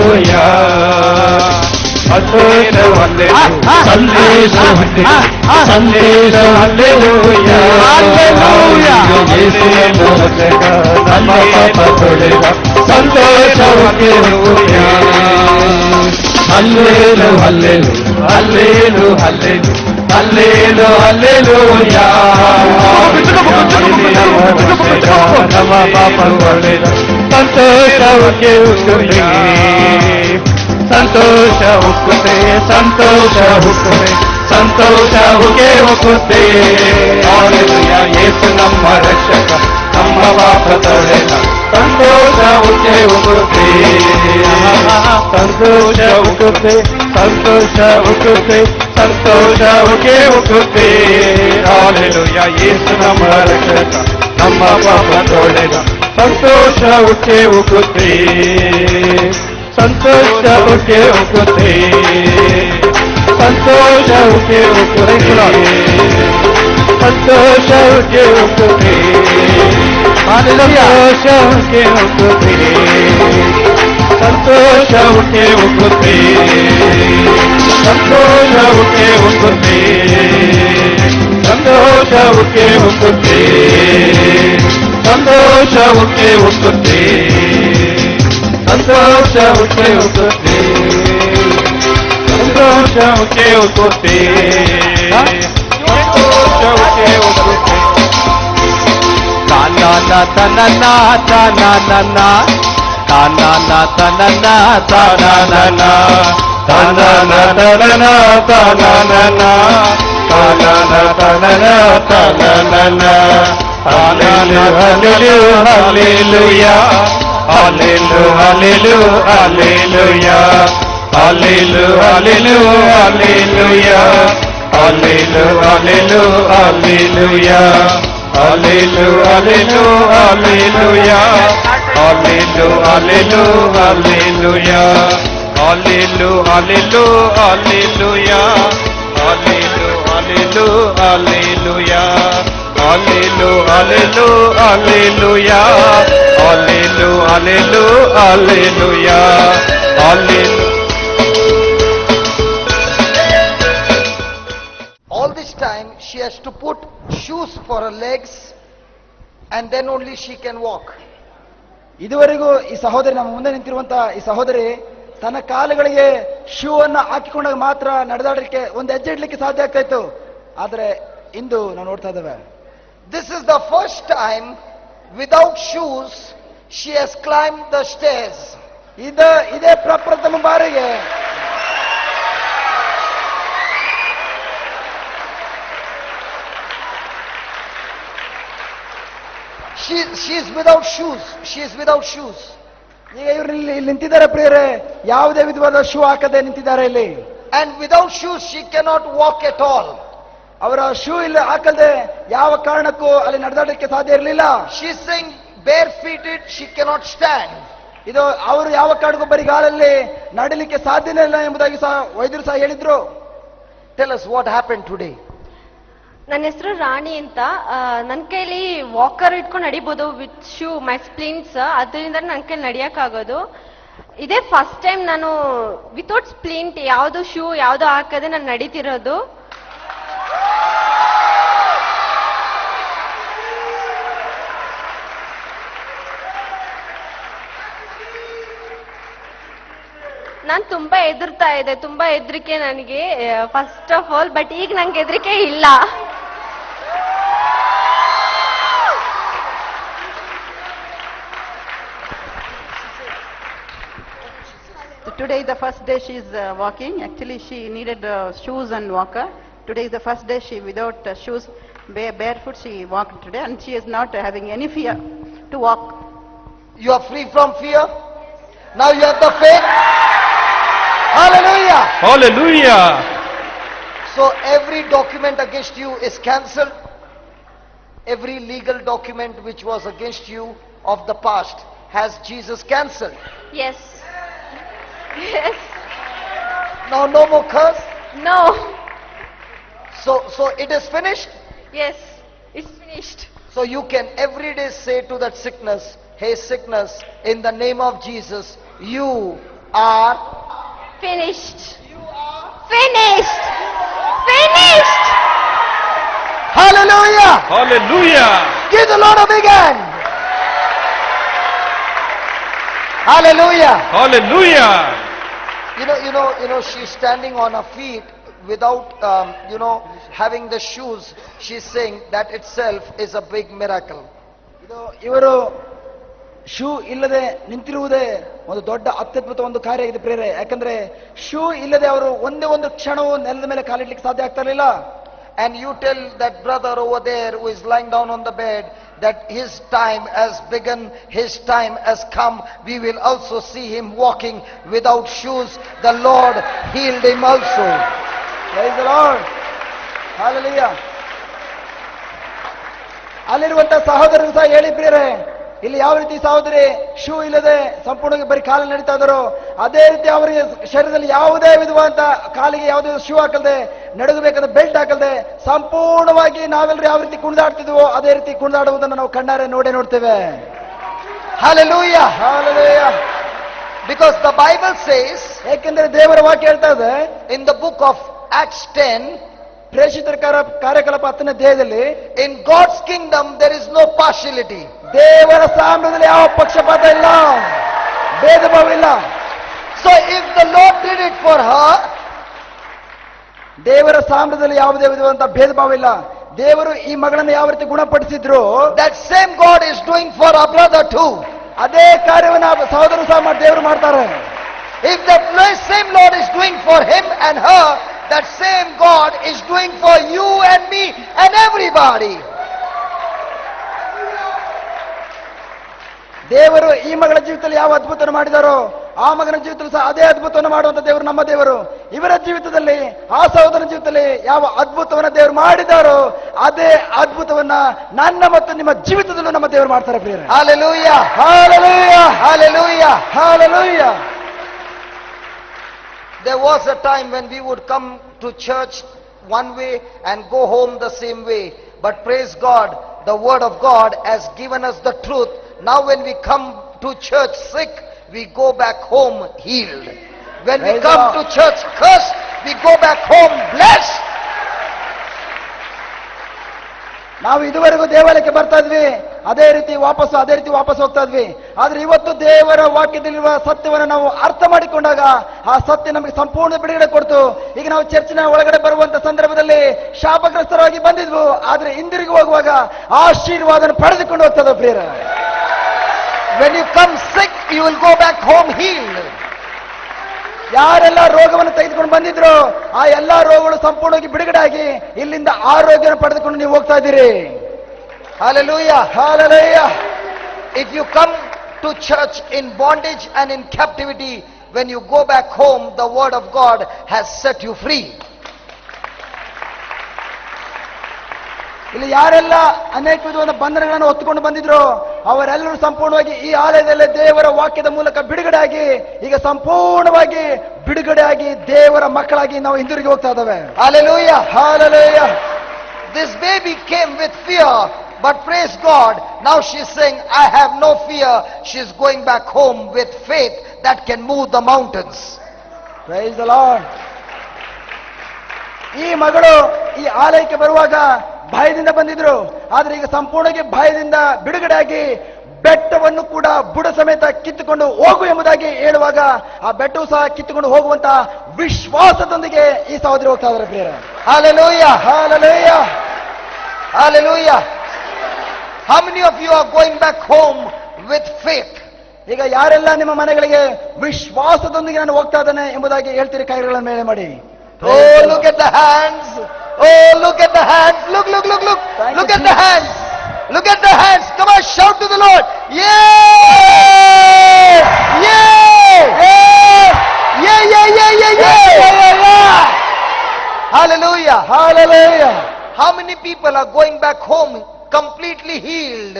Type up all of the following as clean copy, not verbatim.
ಸಂತೋಷ ಸಂದೇಶ ಸಂದೇಶ ಹಲ್ಲೆಲೂಯಾ ನಮ್ಮ ಪಾಪ ತೊಳೆದ ಸಂತೋಷಕ್ಕೆ ಹಲ್ಲೇಲು ಹಲ್ಲೇಲು ಹಲ್ಲೇಲು ಹಲ್ಲೇಲು ಹಲ್ಲೇಲು ಹಲ್ಲೆಲೂಯಾ ನಮ್ಮ ಪಾಪ ತೊಳೆದ ಸಂತೋಷಕ್ಕೆ ಸಂತೋಷ ಹುಕ್ಕುತ್ತೆ ಸಂತೋಷ ಹುಕ್ಕುತ್ತೆ ಸಂತೋಷ ಹುಕ್ಕುತ್ತೆ ಯೇಸು ನಮ್ಮ ರಕ್ಷಕ ನಮ್ಮ ಪಾಪ ತೊಳೆದ ಸಂತೋಷ ಹುಕ್ಕುತ್ತೆ ಸಂತೋಷ ಹುಕ್ಕುತ್ತೆ ಸಂತೋಷ ಹುಕ್ಕುತ್ತೆ ಸಂತೋಷ ಹುಕ್ಕುತ್ತೆ ಹಾಲೆಲೂಯಾ ಯೇಸು ನಮ್ಮ ರಕ್ಷಕ ನಮ್ಮ ಪಾಪ ತೊಳೆದ ಸಂತೋಷ ಹುಕ್ಕುತ್ತೆ ಸಂತೋಷ ಹುಕ್ಕುತ್ತೆ ಸಂತೋಷ ಹುಕ್ಕುತ್ತೆ ಸಂತೋಷ ಹುಕ್ಕುತ್ತೆ ಸಂತೋಷ ಹುಕ್ಕುತ್ತೆ ಸಂತೋಷ ಹುಕ್ಕುತ್ತೆ ಸಂತೋಷ ಹುಕ್ಕುತ್ತೆ ಸಂತೋಷ ಹುಕ್ಕುತ್ತೆ ಸಂತೋಷ ಹುಕ್ಕುತ್ತೆ ಸಂತೋಷ ಹುಕ್ಕುತ್ತೆ ಸಂತೋಷ ಹುಕ್ಕುತ್ತೆ ಸಂತೋಷ ಹುಕ್ಕುತ್ತೆ ತಾನ ತನನ ತನನ ತಾನ ತನನ ತನನ ತನನ ತನನ ತನನ ತನನ ತನನ ತನನ hallelujah hallelujah hallelujah hallelujah hallelujah hallelujah hallelujah hallelujah hallelujah hallelujah hallelujah, hallelujah, hallelujah, hallelujah, hallelujah, hallelujah. All this time she has to put shoes for her legs and then only she can walk. ಇದುವರೆಗೂ ಈ ಸಹೋದರಿ ನಮ್ಮ ಮುಂದೆ ನಿಂತಿರುವಂತಹ ಈ ಸಹೋದರಿ ತನ್ನ ಕಾಲುಗಳಿಗೆ shoe ಅನ್ನು ಹಾಕಿಕೊಂಡಾಗ ಮಾತ್ರ ನಡೆದಾಡಲಿಕ್ಕೆ ಒಂದು ಹೆಜ್ಜೆ ಇಡ್ಲಿಕ್ಕೆ ಸಾಧ್ಯ ಆಗ್ತಾ ಇತ್ತು. ಆದರೆ ಇಂದು ನಾವು ನೋಡ್ತಾ ಇದ್ದೇವೆ, this is the first time without shoes she has climbed the stairs. ಇದೇ ಪ್ರಪ್ರಥಮ ಬಾರಿಗೆ she is without shoes. She is without shoes. ಈಗ ಇವರು ಇಲ್ಲಿ ನಿಂತಿದ್ದಾರೆ ಪ್ರಿಯರೇ, ಯಾವುದೇ ವಿಧವಾದ ಶೂ ಹಾಕದೆ ನಿಂತಿದ್ದಾರೆ ಇಲ್ಲಿ. And without shoes she cannot walk at all. ಅವರ ಶೂ ಇಲ್ಲಿ ಹಾಕದೆ ಯಾವ ಕಾರಣಕ್ಕೂ ಅಲ್ಲಿ ನಡೆದಾಡಲಿಕ್ಕೆ ಸಾಧ್ಯ ಇರಲಿಲ್ಲ. She is saying barefooted she cannot stand. ಇದು ಅವರು ಯಾವ ಕಾರಣಕ್ಕೂ ಬರಿಗಾಲಲ್ಲಿ ನಡಲಿಕ್ಕೆ ಸಾಧ್ಯನೇ ಇಲ್ಲ ಎಂಬುದಾಗಿ ಸಹ ವೈದ್ಯರು ಸಹ ಹೇಳಿದ್ರು. Tell us what happened today. ನನ್ನ ಹೆಸರು ರಾಣಿ ಅಂತ. ನನ್ನ ಕೈಲಿ ವಾಕರ್ ಇಟ್ಕೊಂಡು ನಡಿಬೋದು ವಿತ್ ಶೂ ಮೈ ಸ್ಪ್ಲಿಂಟ್ಸ್, ಅದರಿಂದ ನನ್ನ ಕೈಲಿ ನಡಿಯಕ್ಕಾಗೋದು. ಇದೇ ಫಸ್ಟ್ ಟೈಮ್ ನಾನು ವಿತೌಟ್ ಸ್ಪ್ಲಿಂಟ್ ಯಾವುದು ಶೂ ಯಾವುದು ಹಾಕದೆ ನಾನು ನಡೀತಿರೋದು. ನಾನು ತುಂಬಾ ಹೆದರ್ತಾ ಇದೆ, ತುಂಬಾ ಹೆದರಿಕೆ ನನಗೆ ಫಸ್ಟ್ ಆಫ್ ಆಲ್. ಬಟ್ ಈಗ ನಂಗೆ ಹೆದರಿಕೆ ಇಲ್ಲ. Today the first day she is walking. Actually she needed shoes and walker. Today is the first day she without shoes, barefoot she walked today, and she is not having any fear to walk. You are free from fear. Now you have the faith. Hallelujah. Hallelujah. So every document against you is cancelled. Every legal document which was against you of the past has Jesus cancelled. Yes. Yes. Now no more curse. No. So it is finished. Yes. It's finished. So you can every day say to that sickness, hey sickness, in the name of Jesus, you are. finished. Finished. Finished. Hallelujah. Hallelujah. Give the Lord a big hand. Hallelujah. Hallelujah. She's standing on her feet without, having the shoes. She's saying that itself is a big miracle. ಇವರು shoe ಇಲ್ಲದೆ ನಿಂತಿರುವುದೇ ಒಂದು ದೊಡ್ಡ ಅತ್ಯದ್ಭುತ ಒಂದು ಕಾರ್ಯ ಆಗಿದೆ ಪ್ರೇರೆ. ಯಾಕಂದ್ರೆ shoe ಇಲ್ಲದೆ ಅವರು ಒಂದೇ ಒಂದು ಕ್ಷಣವೂ ನೆಲದ ಮೇಲೆ ಕಾಲಿಡ್ಲಿಕ್ಕೆ ಸಾಧ್ಯ ಆಗ್ತಾ ಇರಲಿಲ್ಲ. And you tell that brother over there who is lying down on the bed that his time has begun, his time has come. We will also see him walking without shoes. The Lord healed him also. Praise the Lord. Hallelujah. ಅಲ್ಲಿರುವಂತ ಸಹೋದರರು ಸಹ ಹೇಳಿ ಪ್ರಿಯರೇ, ಇಲ್ಲಿ ಯಾವ ರೀತಿ ಸಹೋದರಿ shoe ಇಲ್ಲದೆ ಸಂಪೂರ್ಣವಾಗಿ ಬರೀ ಕಾಲಲ್ಲಿ ನಡೀತಾ ಇದ್ರು, ಅದೇ ರೀತಿ ಅವರಿಗೆ ಶರೀರದಲ್ಲಿ ಯಾವುದೇ ವಿಧವಾದಂತ ಕಾಲಿಗೆ ಯಾವುದೇ ಶೂ ಹಾಕಲ್ದೆ, ನಡಗಬೇಕಾದ ಬೆಲ್ಟ್ ಹಾಕಲ್ದೆ ಸಂಪೂರ್ಣವಾಗಿ ನಾವೆಲ್ಲರೂ ಯಾವ ರೀತಿ ಕುಣಿದಾಡ್ತಿದ್ವೋ ಅದೇ ರೀತಿ ಕುಣಿದಾಡುವುದನ್ನು ನಾವು ಕಣ್ಣಾರೆ ನೋಡ್ತೇವೆ. Hallelujah. Hallelujah. Because the Bible says ಏಕೆಂದ್ರೆ ದೇವರ ವಾಕ್ಯ ಹೇಳ್ತಾ ಇದೆ in the book of Acts 10, ಪ್ರೇಷಿತರ ಕಾರ್ಯಕಲಾಪ 10ನೇ ಅಧ್ಯಾಯದಲ್ಲಿ, in God's kingdom there is no partiality. ದೇವರ ಸಾಮ್ರಾಜ್ಯದಲ್ಲಿ ಯಾವ ಪಕ್ಷಪಾತ ಇಲ್ಲ, ಭೇದ ಭಾವ ಇಲ್ಲ. So if the Lord did it for her, ದೇವರ ಸಾಮ್ರಾಜ್ಯದಲ್ಲಿ ಯಾವುದೇ ವಿಧವಾದಂತಹ ಭೇದ ಭಾವ ಇಲ್ಲ. ದೇವರು ಈ ಮಗಳನ್ನು ಯಾವ ರೀತಿ ಗುಣಪಡಿಸಿದ್ರು, that same God is doing for our brother too. ಅದೇ ಕಾರ್ಯವನ್ನು ಸಹೋದರರು ಸಹ ದೇವರು ಮಾಡ್ತಾರೆ. If the same Lord is doing for him and her, that same God is doing for you and me and everybody. ದೇವರು ಈ ಮಗಳ ಜೀವಿತದಲ್ಲಿ ಯಾವ ಅದ್ಭುತವನ್ನು ಮಾಡಿದಾರೋ ಆ ಮಗನ ಜೀವಿತದಲ್ಲಿ ಸಹ ಅದೇ ಅದ್ಭುತವನ್ನು ಮಾಡುವಂತ ದೇವರು ನಮ್ಮ ದೇವರು. ಇವರ ಜೀವಿತದಲ್ಲಿ ಆ ಸಹೋದರನ ಜೀವಿತದಲ್ಲಿ ಯಾವ ಅದ್ಭುತವನ್ನ ದೇವರು ಮಾಡಿದಾರೋ ಅದೇ ಅದ್ಭುತವನ್ನ ನನ್ನ ಮತ್ತು ನಿಮ್ಮ ಜೀವಿತದಲ್ಲೂ ನಮ್ಮ ದೇವರು ಮಾಡ್ತಾರೆ ಪ್ರಿಯರೇ. Hallelujah. Hallelujah. Hallelujah. Hallelujah. There was a time when we would come to church one way and go home the same way. But praise God, the word of God has given us the truth. Now when we come to church sick, we go back home healed. When we Praise come God. to church cursed, we go back home blessed. ನಾವು ಇದುವರೆಗೂ ದೇವಾಲಯಕ್ಕೆ ಬರ್ತಾ ಇದ್ವಿ, ಅದೇ ರೀತಿ ವಾಪಸ್ ಹೋಗ್ತಾ ಇದ್ವಿ. ಆದ್ರೆ ಇವತ್ತು ದೇವರ ವಾಕ್ಯದಲ್ಲಿರುವ ಸತ್ಯವನ್ನು ನಾವು ಅರ್ಥ ಮಾಡಿಕೊಂಡಾಗ ಆ ಸತ್ಯ ನಮಗೆ ಸಂಪೂರ್ಣ ಬಿಡುಗಡೆ ಕೊಡ್ತು. ಈಗ ನಾವು ಚರ್ಚಿನ ಒಳಗಡೆ ಬರುವಂತ ಸಂದರ್ಭದಲ್ಲಿ ಶಾಪಗ್ರಸ್ತರಾಗಿ ಬಂದಿದ್ವು, ಆದ್ರೆ ಹಿಂದಿರುಗಿ ಹೋಗುವಾಗ ಆಶೀರ್ವಾದನ ಪಡೆದುಕೊಂಡು ಹೋಗ್ತದೆ ಪ್ರಿಯರ. When you come sick, you will go back home healed. ಯಾರೆಲ್ಲ ರೋಗವನ್ನು ತೆಗೆದುಕೊಂಡು ಬಂದಿದ್ರು ಆ ಎಲ್ಲಾ ರೋಗಗಳು ಸಂಪೂರ್ಣವಾಗಿ ಬಿಡುಗಡೆ ಆಗಿ ಇಲ್ಲಿಂದ ಆರೋಗ್ಯನ ಪಡೆದುಕೊಂಡು ನೀವು ಹೋಗ್ತಾ ಇದ್ದೀರಿ. Hallelujah. Hallelujah. If you come to church in bondage and in captivity, when you go back home, the word of God has set you free. ಇಲ್ಲಿ ಯಾರೆಲ್ಲ ಅನೇಕ ವಿಧವಾದ ಬಂಧನಗಳನ್ನು ಹೊತ್ತುಕೊಂಡು ಬಂದಿದ್ರು ಅವರೆಲ್ಲರೂ ಸಂಪೂರ್ಣವಾಗಿ ಈ ಆಲಯದಲ್ಲಿ ದೇವರ ವಾಕ್ಯದ ಮೂಲಕ ಬಿಡುಗಡೆ ಆಗಿ ಈಗ ಸಂಪೂರ್ಣವಾಗಿ ಬಿಡುಗಡೆ ಆಗಿ ದೇವರ ಮಕ್ಕಳಾಗಿ ನಾವು ಹಿಂದಿರುಗಿ ಹೋಗ್ತಾ ಇದ್ದೇವೆ. Hallelujah. Hallelujah. This baby came with fear, but praise God, now she's saying, I have no fear. She's going back home with faith that can move the mountains. Praise the Lord. ಈ ಮಗಳು ಈ ಆಲಯಕ್ಕೆ ಬರುವಾಗ ಭಯದಿಂದ ಬಂದಿದ್ರು, ಆದ್ರೆ ಈಗ ಸಂಪೂರ್ಣವಾಗಿ ಭಯದಿಂದ ಬಿಡುಗಡೆ ಆಗಿ ಬೆಟ್ಟವನ್ನು ಕೂಡ ಬುಡ ಸಮೇತ ಕಿತ್ತುಕೊಂಡು ಹೋಗು ಎಂಬುದಾಗಿ ಹೇಳುವಾಗ ಆ ಬೆಟ್ಟವು ಸಹ ಕಿತ್ತುಕೊಂಡು ಹೋಗುವಂತ ವಿಶ್ವಾಸದೊಂದಿಗೆ ಈ ಸಹೋದರಿ ಹೋಗ್ತಾ ಇದ್ದಾರೆ ಪ್ರಿಯರೇ. Hallelujah. Hallelujah. Hallelujah. How many of you are going back home with faith? ಈಗ ಯಾರೆಲ್ಲ ನಿಮ್ಮ ಮನೆಗಳಿಗೆ ವಿಶ್ವಾಸದೊಂದಿಗೆ ನಾನು ಹೋಗ್ತಾ ಇದ್ದೇನೆ ಎಂಬುದಾಗಿ ಹೇಳ್ತೀರಿ, ಕೈಗಳ ಮೇಲೆ ಮಾಡಿ. Oh, look at the hands. Oh, look at the hands. Look. Thank Look you, at the Jesus. hands. Look at the hands. Come on, shout to the Lord. Yeah! Yeah! Yeah! Hallelujah. Hallelujah. How many people are going back home completely healed?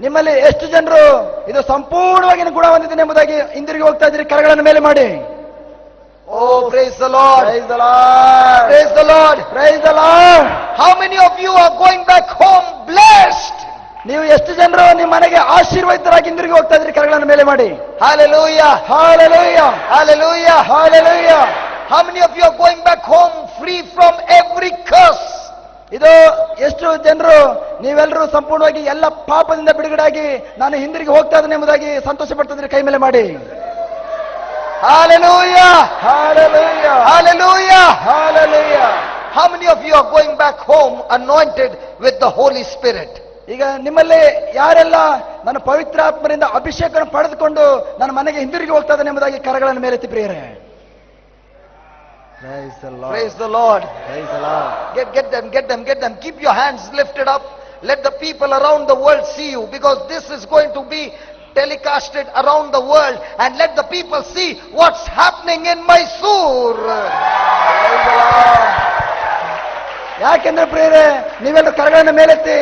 ನಿಮ್ಮಲ್ಲಿ ಎಷ್ಟು ಜನರು ಇದು ಸಂಪೂರ್ಣವಾಗಿ ಗುಣ ಹೊಂದಿದ್ದೇನೆ ಎಂಬುದಾಗಿ ಹಿಂದಿರುಗಿ ಹೋಗ್ತಾ ಇದ್ದೀರಿ? ಕರಗಳನ್ನು ಮೇಲೆ ಮಾಡಿ. Oh, praise the Lord. Praise the Lord. Praise the Lord. Praise the Lord. How many of you are going back home blessed? ನೀವು ಎಷ್ಟು ಜನರು ನಿಮ್ಮ ಮನೆಗೆ ಆಶೀರ್ವಾದಿತರಾಗಿ ಹಿಂದಿರುಗಿ ಹೋಗ್ತಾ ಇದ್ರಿ? ಕರಗಳನ್ನು ಮೇಲೆ ಮಾಡಿ. Hallelujah. Hallelujah, Hallelujah. Hallelujah. How many of you are going back home free from every curse? ಇದು ಎಷ್ಟು ಜನರು ನೀವೆಲ್ಲರೂ ಸಂಪೂರ್ಣವಾಗಿ ಎಲ್ಲ ಪಾಪದಿಂದ ಬಿಡುಗಡೆಯಾಗಿ ನಾನು ಹಿಂದಿರುಗಿ ಹೋಗ್ತಾ ಇದ್ದೇನೆ ಎಂಬುದಾಗಿ ಸಂತೋಷ ಪಡ್ತಿದ್ರೆ ಕೈ ಮೇಲೆ ಮಾಡಿ. Hallelujah. Hallelujah, Hallelujah. Hallelujah. How many of you are going back home anointed with the Holy Spirit? ಈಗ ನಿಮ್ಮಲ್ಲಿ ಯಾರೆಲ್ಲ ನನ್ನ ಪವಿತ್ರಾತ್ಮರಿಂದ ಅಭಿಷೇಕವನ್ನು ಪಡೆದುಕೊಂಡು ನನ್ನ ಮನೆಗೆ ಹಿಂದಿರುಗಿ ಹೋಗ್ತಾ ಇದ್ದೇನೆ ಎಂಬುದಾಗಿ ಕರಗಳನ್ನು ಮೇಲೆತ್ತಿ ಪ್ರಿಯರೇ. Praise the Lord. Praise the Lord. Get them. Keep your hands lifted up. Let the people around the world see you, because this is going to be telecasted around the world, and let the people see what's happening in Mysore. Praise the Lord. ಯಾಕೆಂದ್ರೆ ಪ್ರಿಯರೇ, ನೀವೆಲ್ಲರೂ ಕರಗಳನ್ನು ಮೇಲೆತ್ತಿ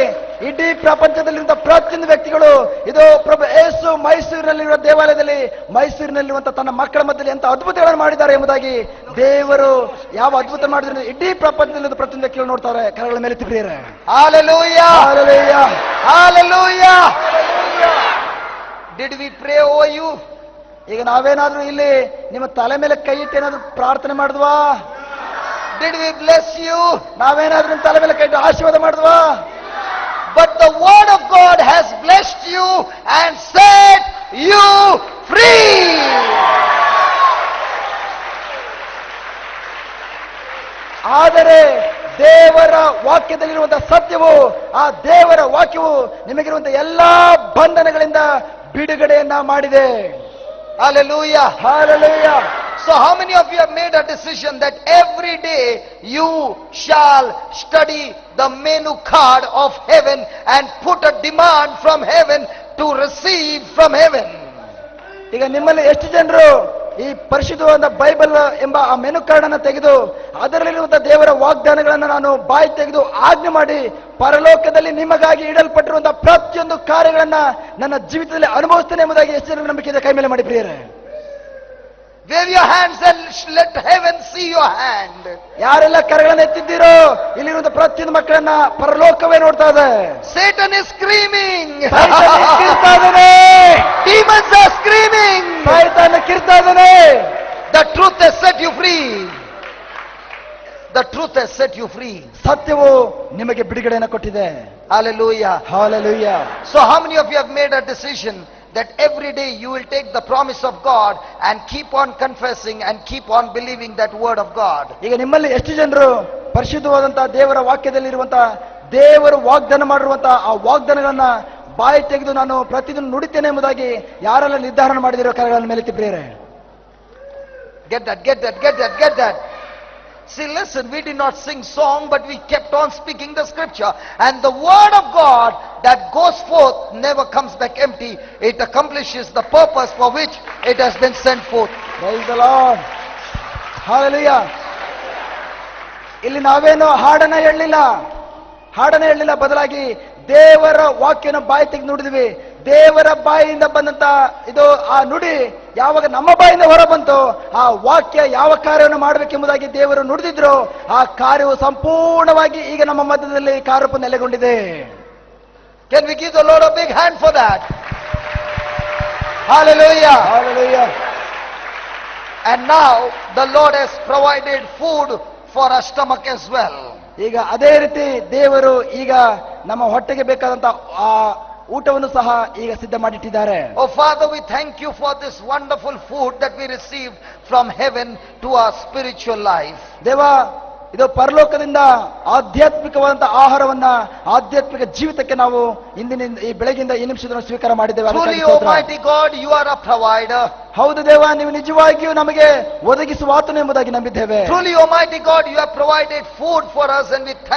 ಇಡೀ ಪ್ರಪಂಚದಲ್ಲಿರುವ ಪ್ರತಿಯೊಂದು ವ್ಯಕ್ತಿಗಳು ಇದು ಪ್ರಭು ಯೇಸು ಮೈಸೂರಿನಲ್ಲಿರುವ ದೇವಾಲಯದಲ್ಲಿ ಮೈಸೂರಿನಲ್ಲಿರುವಂತಹ ತನ್ನ ಮಕ್ಕಳ ಮಧ್ಯದಲ್ಲಿ ಎಂತ ಅದ್ಭುತಗಳನ್ನು ಮಾಡಿದ್ದಾರೆ ಎಂಬುದಾಗಿ, ದೇವರು ಯಾವ ಅದ್ಭುತ ಮಾಡಿದ್ರೆ ಇಡೀ ಪ್ರಪಂಚದಲ್ಲಿ ಪ್ರತಿಯೊಂದು ವ್ಯಕ್ತಿಗಳು ನೋಡ್ತಾರೆ. ಕರಗಳ ಮೇಲೆತ್ತಿ ಪ್ರಿಯರೇ. Hallelujah. Hallelujah. Hallelujah. Did we pray over you? ಈಗ ನಾವೇನಾದ್ರೂ ಇಲ್ಲಿ ನಿಮ್ಮ ತಲೆ ಮೇಲೆ ಕೈ ಇಟ್ಟು ಏನಾದ್ರೂ ಪ್ರಾರ್ಥನೆ ಮಾಡಿದ್ವಾ? Did we bless you? ನಾವೇನಾದ್ರೂ ನಿಮ್ಮ ತಲೆ ಮೇಲೆ ಕೈ ಇಟ್ಟು ಆಶೀರ್ವಾದ ಮಾಡಿದ್ವಾ? But the word of God has blessed you and set you free. ಆದರೆ ದೇವರ ವಾಕ್ಯದಲ್ಲಿರುವಂತಹ ಸತ್ಯವು, ಆ ದೇವರ ವಾಕ್ಯವು ನಿಮಗಿರುವಂತಹ ಎಲ್ಲಾ ಬಂಧನಗಳಿಂದ ಬಿಡುಗಡೆಯನ್ನ ಮಾಡಿದೆ. Hallelujah. Hallelujah. So how many of you have made a decision that every day you shall study the menu card of heaven and put a demand from heaven to receive from heaven? ಈಗ ನಿಮ್ಮಲ್ಲಿ ಎಷ್ಟು ಜನರು ಈ ಪರಿಶುದ್ಧವಾದ Bible ಎಂಬ ಆ menu card ಅನ್ನು ತೆಗೆದು ಅದರಲ್ಲಿರುವಂತಹ ದೇವರ ವಾಗ್ದಾನಗಳನ್ನು ನಾನು ಬಾಯಿ ತೆಗೆದು ಆಜ್ಞೆ ಮಾಡಿ ಪರಲೋಕದಲ್ಲಿ ನಿಮಗಾಗಿ ಇಡಲ್ಪಟ್ಟಿರುವಂತಹ ಪ್ರತಿಯೊಂದು ಕಾರ್ಯಗಳನ್ನ ನನ್ನ ಜೀವಿತದಲ್ಲಿ ಅನುಭವಿಸ್ತೇನೆ ಎಂಬುದಾಗಿ ಎಷ್ಟು ಜನರು ನಂಬಿಕೆ ಇದೆ? ಕೈ ಮೇಲೆ ಮಾಡಿ ಪ್ರಿಯರೇ. Wave your hands and let heaven see your hand. ಯಾರೆಲ್ಲ ಕರಗಳನ್ನು ಎತ್ತಿದ್ದೀರೋ ಇಲ್ಲಿರುವಂತಹ ಪ್ರತಿಯೊಂದು ಮಕ್ಕಳನ್ನ ಪರಲೋಕವೇ ನೋಡ್ತಾ ಇದೆ. Satan is screaming. ಸೈತಾನ ಕಿರ್ತಾ ಇದ್ದಾನೆ. Demons are screaming. ಸೈತಾನ ಕಿರ್ತಾ ಇದ್ದಾನೆ. The truth has set you free. The truth has set you free. ಸತ್ಯವು ನಿಮಗೆ ಬಿಡುಗಡೆಯನ್ನು ಕೊಟ್ಟಿದೆ. Hallelujah. Hallelujah. So how many of you have made a decision that every day you will take the promise of God and keep on confessing and keep on believing that word of God? ಈಗ ನಿಮ್ಮಲ್ಲಿ ಎಷ್ಟು ಜನರು ಪರಿಶುದ್ಧವಾದಂತಹ ದೇವರ ವಾಕ್ಯದಲ್ಲಿರುವಂತಹ ದೇವರು ವಾಗ್ದಾನ ಮಾಡಿರುವಂತಹ ಆ ವಾಗ್ದಾನಗಳನ್ನ ಬಾಯಿ ತೆಗೆದು ನಾನು ಪ್ರತಿದಿನ ನುಡಿತೇನೆ ಎಂಬುದಾಗಿ ಯಾರೆಲ್ಲ ನಿರ್ಧಾರ ಮಾಡಿದಿರೋ ಕರಗಳನ್ನು ಮೇಲೆತ್ತಿ ಪ್ರಿಯರೇ. Get that. See, listen, we did not sing song, but we kept on speaking the scripture. And the word of God that goes forth never comes back empty. It accomplishes the purpose for which it has been sent forth. Praise the Lord. Hallelujah. ಇಲ್ಲಿ ನಾವೇನು ಹಾಡನ್ನ ಹೇಳಲಿಲ್ಲ, ಬದಲಾಗಿ ದೇವರ ವಾಕ್ಯನ ಬಾಯಿ ತೆಗೆದು ನುಡಿದ್ವಿ. ದೇವರ ಬಾಯಿಯಿಂದ ಬಂದಂತ ಇದು ಆ ನುಡಿ ಯಾವಾಗ ನಮ್ಮ ಬಾಯಿಂದ ಹೊರ ಬಂತು, ಆ ವಾಕ್ಯ ಯಾವ ಕಾರ್ಯವನ್ನು ಮಾಡಬೇಕೆಂಬುದಾಗಿ ದೇವರು ನುಡಿದಿದ್ರು, ಆ ಕಾರ್ಯವು ಸಂಪೂರ್ಣವಾಗಿ ಈಗ ನಮ್ಮ ಮಧ್ಯದಲ್ಲಿ ಕಾರ್ಯರೂಪ ನೆಲೆಗೊಂಡಿದೆ. Can we give the Lord a big hand for that? Hallelujah. Hallelujah. And now the Lord has provided food for our stomach as well. ಈಗ ಅದೇ ರೀತಿ ದೇವರು ಈಗ ನಮ್ಮ ಹೊಟ್ಟೆಗೆ ಬೇಕಾದಂತ ಆ ಊಟವನ್ನು ಸಹ ಈಗ ಸಿದ್ಧ ಮಾಡಿಟ್ಟಿದ್ದಾರೆ. Oh Father, we thank you for this wonderful food that we received from heaven to our spiritual life. ದೇವ, ಇದು ಪರಲೋಕದಿಂದ ಆಧ್ಯಾತ್ಮಿಕವಾದಂತಹ ಆಹಾರವನ್ನ ಆಧ್ಯಾತ್ಮಿಕ ಜೀವಿತಕ್ಕೆ ನಾವು ಈ ಬೆಳಗಿಂದ ಈ ನಿಮಿಷದ ಸ್ವೀಕಾರ ಮಾಡಿದ್ದೇವೆ. Truly, Almighty God, you are a provider. ಹೌದು ದೇವ, ನೀವು ನಿಜವಾಗಿಯೂ ನಮಗೆ ಒದಗಿಸುವ ಆತನು ಎಂಬುದಾಗಿ ನಂಬಿದ್ದೇವೆ. Truly, Almighty God, you have provided food for us, and we thank